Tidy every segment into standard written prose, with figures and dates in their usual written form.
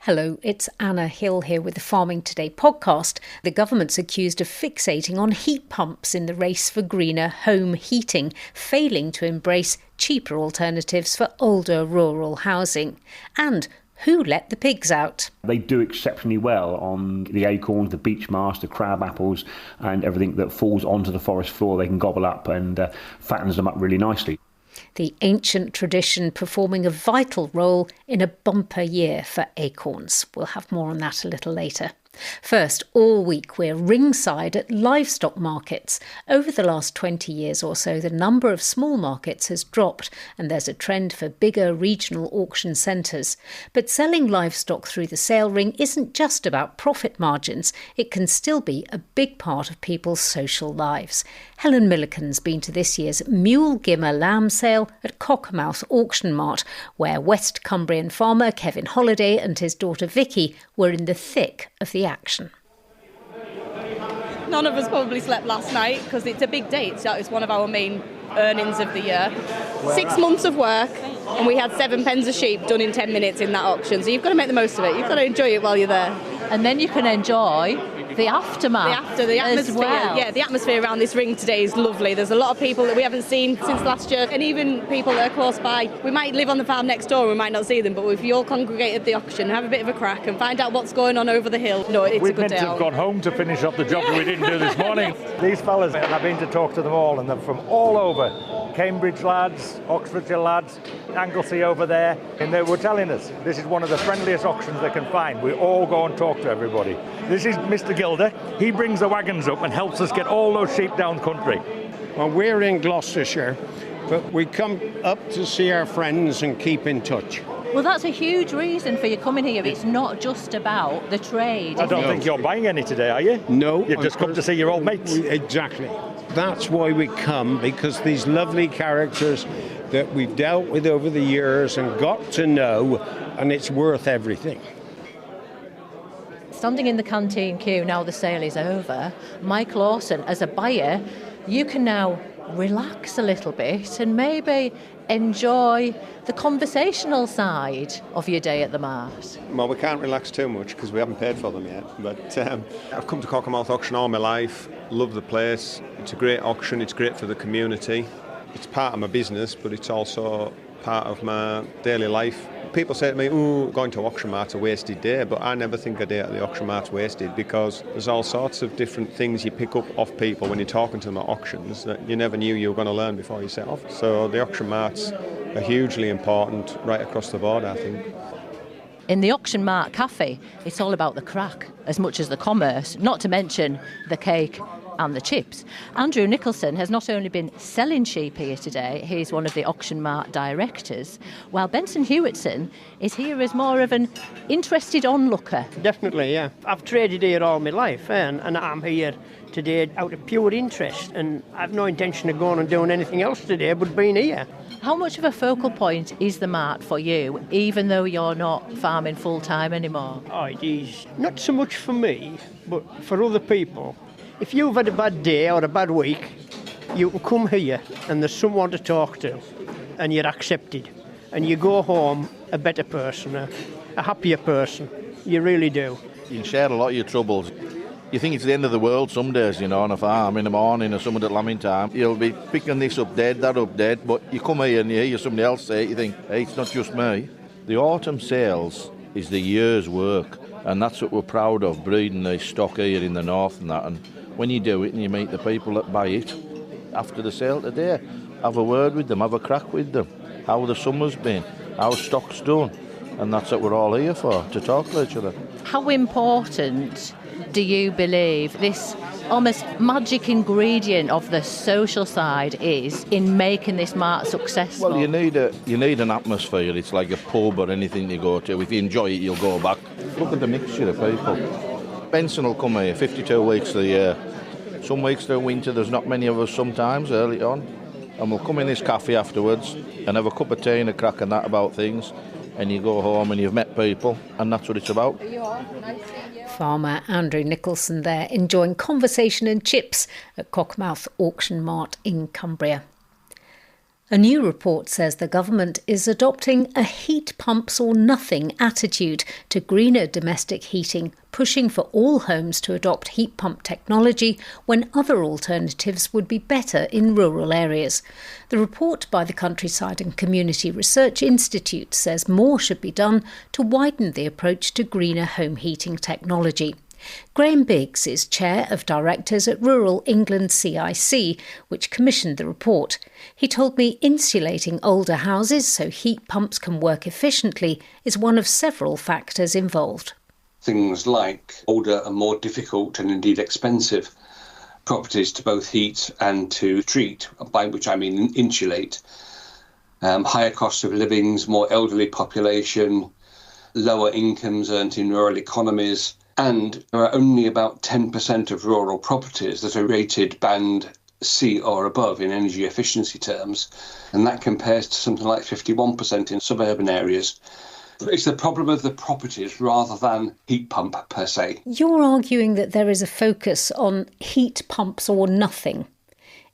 Hello, it's Anna Hill here with the Farming Today podcast. The government's accused of fixating on heat pumps in the race for greener home heating, failing to embrace cheaper alternatives for older rural housing. And who let the pigs out? They do exceptionally well on the acorns, the beech marsh, the crab apples and everything that falls onto the forest floor. They can gobble up and fattens them up really nicely. The ancient tradition performing a vital role in a bumper year for acorns. We'll have more on that a little later. First, all week we're ringside at livestock markets. Over the last 20 years or so, the number of small markets has dropped and there's a trend for bigger regional auction centres. But selling livestock through the sale ring isn't just about profit margins. It can still be a big part of people's social lives. Helen Millican's been to this year's Mule Gimmer lamb sale at Cockermouth Auction Mart, where West Cumbrian farmer Kevin Holliday and his daughter Vicky were in the thick of the action. None of us probably slept last night because it's a big day. It's one of our main earnings of the year. 6 months of work and we had 7 pens of sheep done in 10 minutes in that auction. So you've got to make the most of it. You've got to enjoy it while you're there. And then you can enjoy the aftermath. The atmosphere. As well. Yeah, the atmosphere around this ring today is lovely. There's a lot of people that we haven't seen since last year, and even people that are close by. We might live on the farm next door, we might not see them, but if you all congregate at the auction, have a bit of a crack and find out what's going on over the hill. No, it's a good day. We've meant to have gone home to finish up the job that we didn't do this morning. These fellas, and I've been to talk to them all, and they're from all over. Cambridge lads, Oxfordshire lads, Anglesey over there, and they were telling us this is one of the friendliest auctions they can find. We all go and talk to everybody. This is Mr. Gilder. He brings the wagons up and helps us get all those sheep down country. Well, we're in Gloucestershire, but we come up to see our friends and keep in touch. Well, that's a huge reason for you coming here. It's not just about the trade. I don't think you're buying any today, are you? No. You've just come to see your old mates. Exactly. That's why we come, because these lovely characters that we've dealt with over the years and got to know, and it's worth everything. Standing in the canteen queue now the sale is over, Mike Lawson, as a buyer, you can now relax a little bit and maybe enjoy the conversational side of your day at the Mart. Well, we can't relax too much because we haven't paid for them yet. But I've come to Cockermouth Auction all my life, love the place. It's a great auction, it's great for the community. It's part of my business, but it's also part of my daily life. People say to me, going to auction mart's a wasted day, but I never think a day at the auction mart's wasted because there's all sorts of different things you pick up off people when you're talking to them at auctions that you never knew you were going to learn before you set off. So the auction marts are hugely important right across the board, I think. In the Auction Mart Cafe, it's all about the crack as much as the commerce, not to mention the cake and the chips. Andrew Nicholson has not only been selling sheep here today, he's one of the Auction Mart directors, while Benson Hewitson is here as more of an interested onlooker. Definitely, yeah. I've traded here all my life, and I'm here today out of pure interest, and I've no intention of going and doing anything else today but being here. How much of a focal point is the Mart for you, even though you're not farming full-time anymore? Oh, it is. Not so much for me, but for other people. If you've had a bad day or a bad week, you can come here and there's someone to talk to and you're accepted. And you go home a better person, a happier person. You really do. You can share a lot of your troubles. You think it's the end of the world some days, on a farm in the morning or something at lambing time. You'll be picking this up dead, that up dead, but you come here and you hear somebody else say it, you think, hey, it's not just me. The autumn sales is the year's work, and that's what we're proud of, breeding the stock here in the north and that. And when you do it and you meet the people that buy it after the sale today, have a word with them, have a crack with them, how the summer's been, how stock's done. And that's what we're all here for, to talk to each other. How important do you believe this almost magic ingredient of the social side is in making this mart successful? Well, you need an atmosphere. It's like a pub or anything you go to. If you enjoy it, you'll go back. Look at the mixture of people. Benson will come here 52 weeks of the year. Some weeks through winter, there's not many of us sometimes early on. And we'll come in this cafe afterwards and have a cup of tea and a crack and that about things. And you go home and you've met people, and that's what it's about. Farmer Andrew Nicholson there, enjoying conversation and chips at Cockermouth Auction Mart in Cumbria. A new report says the government is adopting a heat pumps or nothing attitude to greener domestic heating, pushing for all homes to adopt heat pump technology when other alternatives would be better in rural areas. The report by the Countryside and Community Research Institute says more should be done to widen the approach to greener home heating technology. Graham Biggs is Chair of Directors at Rural England CIC, which commissioned the report. He told me insulating older houses so heat pumps can work efficiently is one of several factors involved. Things like older and more difficult and indeed expensive properties to both heat and to treat, by which I mean insulate. Higher cost of livings, more elderly population, lower incomes earned in rural economies. And there are only about 10% of rural properties that are rated band C or above in energy efficiency terms, and that compares to something like 51% in suburban areas. It's the problem of the properties rather than heat pump per se. You're arguing that there is a focus on heat pumps or nothing.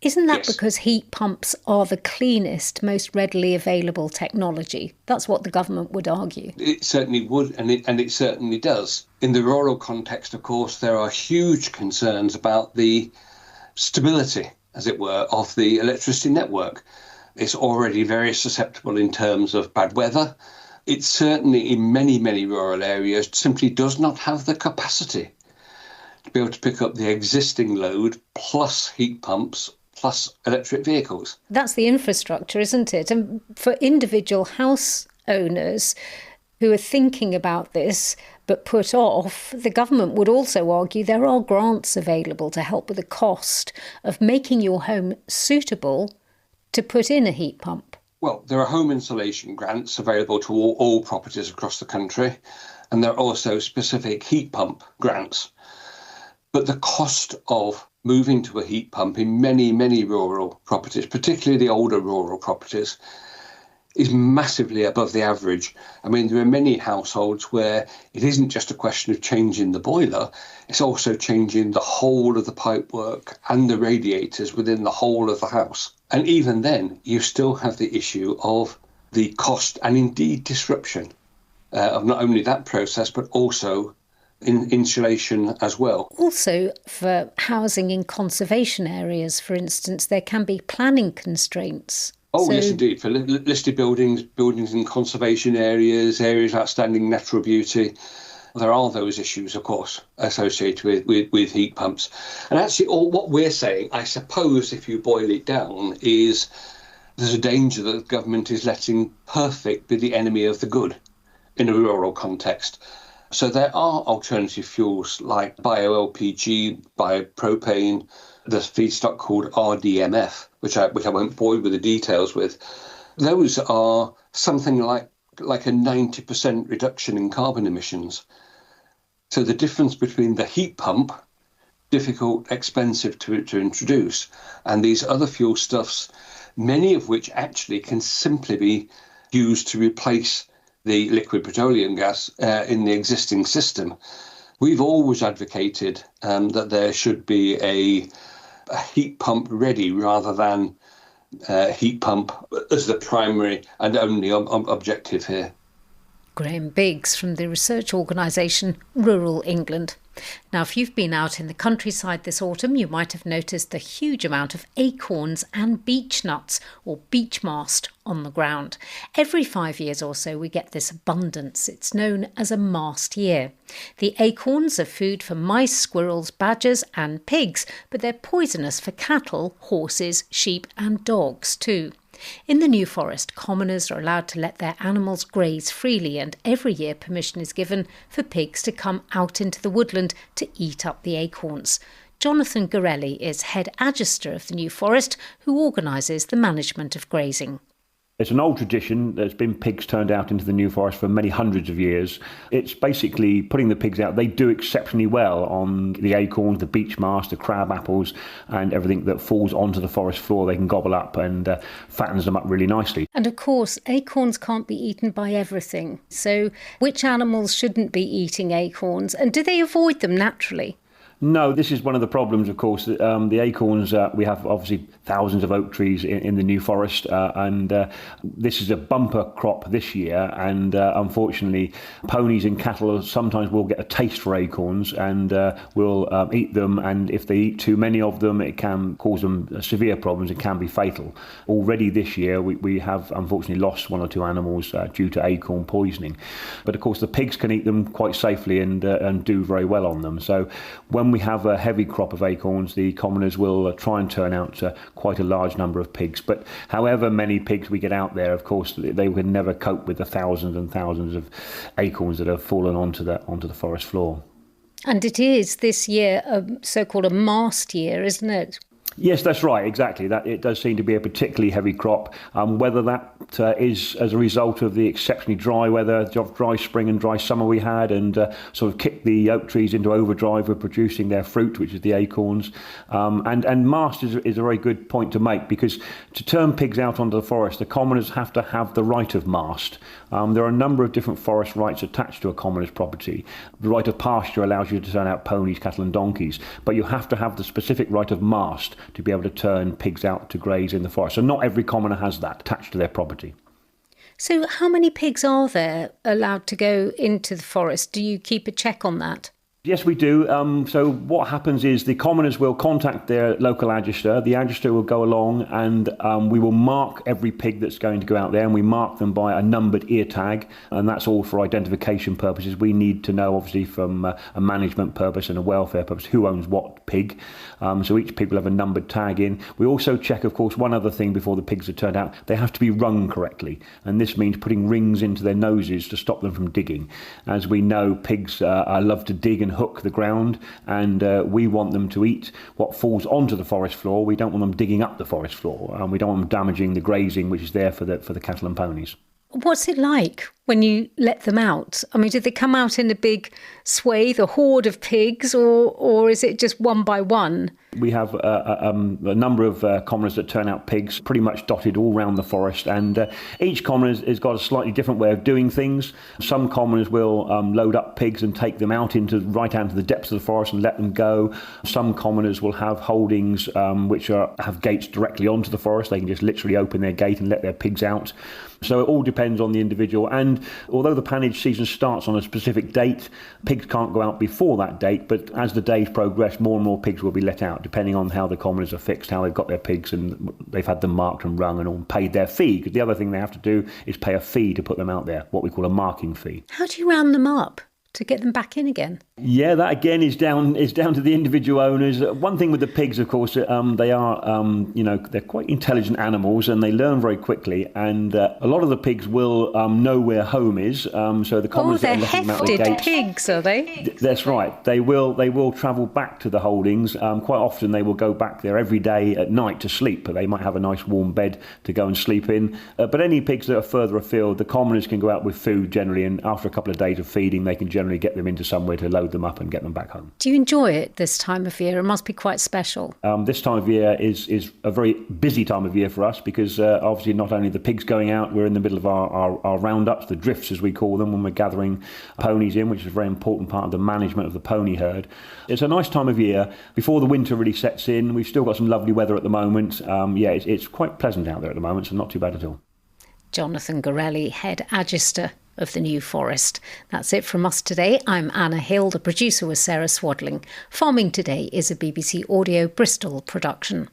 Isn't that because heat pumps are the cleanest, most readily available technology? That's what the government would argue. It certainly would, and it certainly does. In the rural context, of course, there are huge concerns about the stability, as it were, of the electricity network. It's already very susceptible in terms of bad weather. It certainly, in many, many rural areas, simply does not have the capacity to be able to pick up the existing load plus heat pumps plus electric vehicles. That's the infrastructure, isn't it? And for individual house owners who are thinking about this but put off, the government would also argue there are grants available to help with the cost of making your home suitable to put in a heat pump. Well, there are home insulation grants available to all properties across the country, and there are also specific heat pump grants. But the cost of moving to a heat pump in many, many rural properties, particularly the older rural properties, is massively above the average. I mean, there are many households where it isn't just a question of changing the boiler, it's also changing the whole of the pipework and the radiators within the whole of the house. And even then, you still have the issue of the cost and indeed disruption of not only that process, but also in insulation as well. Also, for housing in conservation areas, for instance, there can be planning constraints. Oh, yes, indeed. For listed buildings in conservation areas, areas of outstanding natural beauty, there are those issues, of course, associated with heat pumps. And actually, all what we're saying, I suppose, if you boil it down, is there's a danger that the government is letting perfect be the enemy of the good in a rural context. So there are alternative fuels like bio-LPG, biopropane, the feedstock called RDMF, which I won't bore with the details with. Those are something like a 90% reduction in carbon emissions. So the difference between the heat pump, difficult, expensive to introduce, and these other fuel stuffs, many of which actually can simply be used to replace the liquid petroleum gas in the existing system. We've always advocated that there should be a heat pump ready rather than heat pump as the primary and only objective here. Graham Biggs from the research organisation Rural England. Now, if you've been out in the countryside this autumn, you might have noticed the huge amount of acorns and beech nuts, or beech mast, on the ground. Every 5 years or so we get this abundance. It's known as a mast year. The acorns are food for mice, squirrels, badgers and pigs, but they're poisonous for cattle, horses, sheep and dogs too. In the New Forest, commoners are allowed to let their animals graze freely, and every year permission is given for pigs to come out into the woodland to eat up the acorns. Jonathan Gorelli is head Agister of the New Forest, who organises the management of grazing. It's an old tradition. There's been pigs turned out into the New Forest for many hundreds of years. It's basically putting the pigs out. They do exceptionally well on the acorns, the beech mast, the crab apples, and everything that falls onto the forest floor. They can gobble up and fattens them up really nicely. And of course, acorns can't be eaten by everything. So which animals shouldn't be eating acorns? And do they avoid them naturally? No, this is one of the problems, of course. The acorns, we have obviously thousands of oak trees in the New Forest, and this is a bumper crop this year. And unfortunately, ponies and cattle sometimes will get a taste for acorns and will eat them. And if they eat too many of them, it can cause them severe problems. It can be fatal. Already this year, we have unfortunately lost one or two animals due to acorn poisoning. But of course, the pigs can eat them quite safely and do very well on them. So when we have a heavy crop of acorns, the commoners will try and turn out quite a large number of pigs. But however many pigs we get out there, of course, they would never cope with the thousands and thousands of acorns that have fallen onto the forest floor. And it is this year a so-called a mast year, isn't it? Yes, that's right, exactly. That it does seem to be a particularly heavy crop. Whether that is as a result of the exceptionally dry weather, dry spring and dry summer we had, and sort of kicked the oak trees into overdrive with producing their fruit, which is the acorns. And mast is a very good point to make, because to turn pigs out onto the forest, the commoners have to have the right of mast. There are a number of different forest rights attached to a commoner's property. The right of pasture allows you to turn out ponies, cattle and donkeys, but you have to have the specific right of mast to be able to turn pigs out to graze in the forest. So not every commoner has that attached to their property. So how many pigs are there allowed to go into the forest? Do you keep a check on that? Yes, we do. So what happens is the commoners will contact their local Agister. The Agister will go along and we will mark every pig that's going to go out there, and we mark them by a numbered ear tag, and that's all for identification purposes. We need to know, obviously, from a management purpose and a welfare purpose, who owns what pig. So each pig will have a numbered tag in. We also check, of course, one other thing before the pigs are turned out. They have to be rung correctly, and this means putting rings into their noses to stop them from digging. As we know, pigs love to dig and hook the ground, and we want them to eat what falls onto the forest floor. We don't want them digging up the forest floor, and we don't want them damaging the grazing which is there for the cattle and ponies. What's it like when you let them out? I mean, do they come out in a big swathe, a horde of pigs, or is it just one by one? We have a number of commoners that turn out pigs pretty much dotted all around the forest, and each commoner has got a slightly different way of doing things. Some commoners will load up pigs and take them out right out into the depths of the forest and let them go. Some commoners will have holdings which have gates directly onto the forest. They can just literally open their gate and let their pigs out. So it all depends on the individual, and although the pannage season starts on a specific date, pigs can't go out before that date, but as the days progress, more and more pigs will be let out, depending on how the commoners are fixed, how they've got their pigs, and they've had them marked and rung and all paid their fee, because the other thing they have to do is pay a fee to put them out there, what we call a marking fee. How do you round them up to get them back in again? Yeah, that again is down to the individual owners. One thing with the pigs, of course, they are, they're quite intelligent animals and they learn very quickly. And a lot of the pigs will know where home is. So the commoners they're that let them out the hefted gates, pigs, are they? That's right. They will travel back to the holdings. Quite often they will go back there every day at night to sleep. But they might have a nice warm bed to go and sleep in. But any pigs that are further afield, the commoners can go out with food generally, and after a couple of days of feeding, they can generally get them into somewhere to load them up and get them back home. Do you enjoy it this time of year? It must be quite special. This time of year is a very busy time of year for us, because obviously not only the pigs going out, we're in the middle of our roundups, the drifts as we call them, when we're gathering ponies in, which is a very important part of the management of the pony herd. It's a nice time of year before the winter really sets in. We've still got some lovely weather at the moment. It's quite pleasant out there at the moment, so not too bad at all. Jonathan Gorelli, Head Agister of the New Forest. That's it from us today. I'm Anna Hill. The producer was Sarah Swadling. Farming Today is a BBC Audio Bristol production.